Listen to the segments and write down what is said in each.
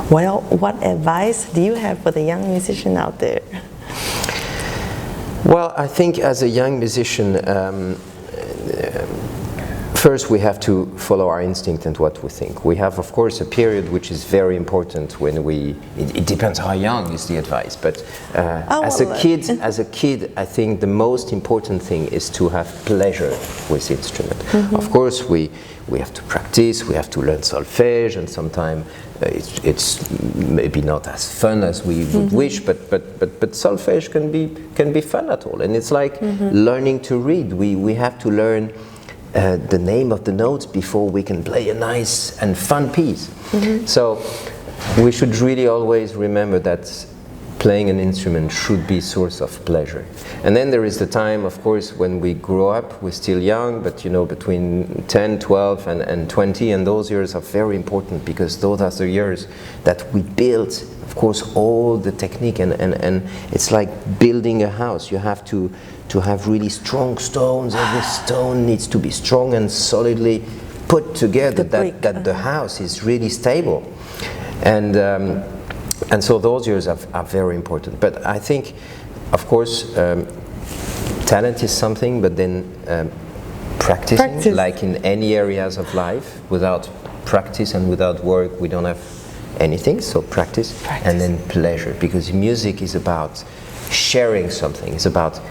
Well, what advice do you have for the young musician out there? Well, I think as a young musician, first we have to follow our instinct and what we think. We have, of course, a period which is very important when it depends how young is the advice, but as a kid, I think the most important thing is to have pleasure with the instrument. Of course, we have to practice, we have to learn solfège, and sometimes it's maybe not as fun as we would wish, but solfège can be fun at all. And it's like learning to read. We have to learn the name of the notes before we can play a nice and fun piece. So we should really always remember that playing an instrument should be a source of pleasure. And then there is the time, of course, when we grow up, we're still young, but you know, between 10, 12 and 20, and those years are very important because those are the years that we build, of course, all the technique, and it's like building a house. You have to have really strong stones. Every stone needs to be strong and solidly put together, that the house is really stable. And so those years are very important. But I think, of course, talent is something, but then practicing, like in any areas of life, without practice and without work, we don't have anything. So practice. And then pleasure, because music is about sharing something. It's about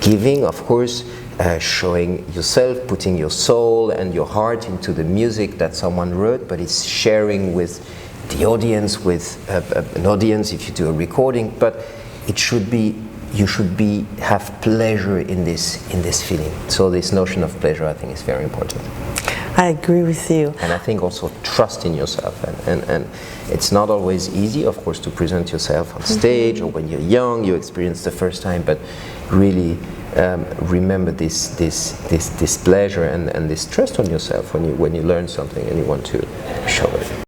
giving, of course, showing yourself, putting your soul and your heart into the music that someone wrote, but it's sharing with the audience, with an audience if you do a recording, but it should be, you should have pleasure in this feeling. So this notion of pleasure, I think, is very important. I agree with you. And I think also trust in yourself, and it's not always easy, of course, to present yourself on stage, or when you're young, you experience the first time, but really remember this pleasure and this trust on yourself when you learn something and you want to show it.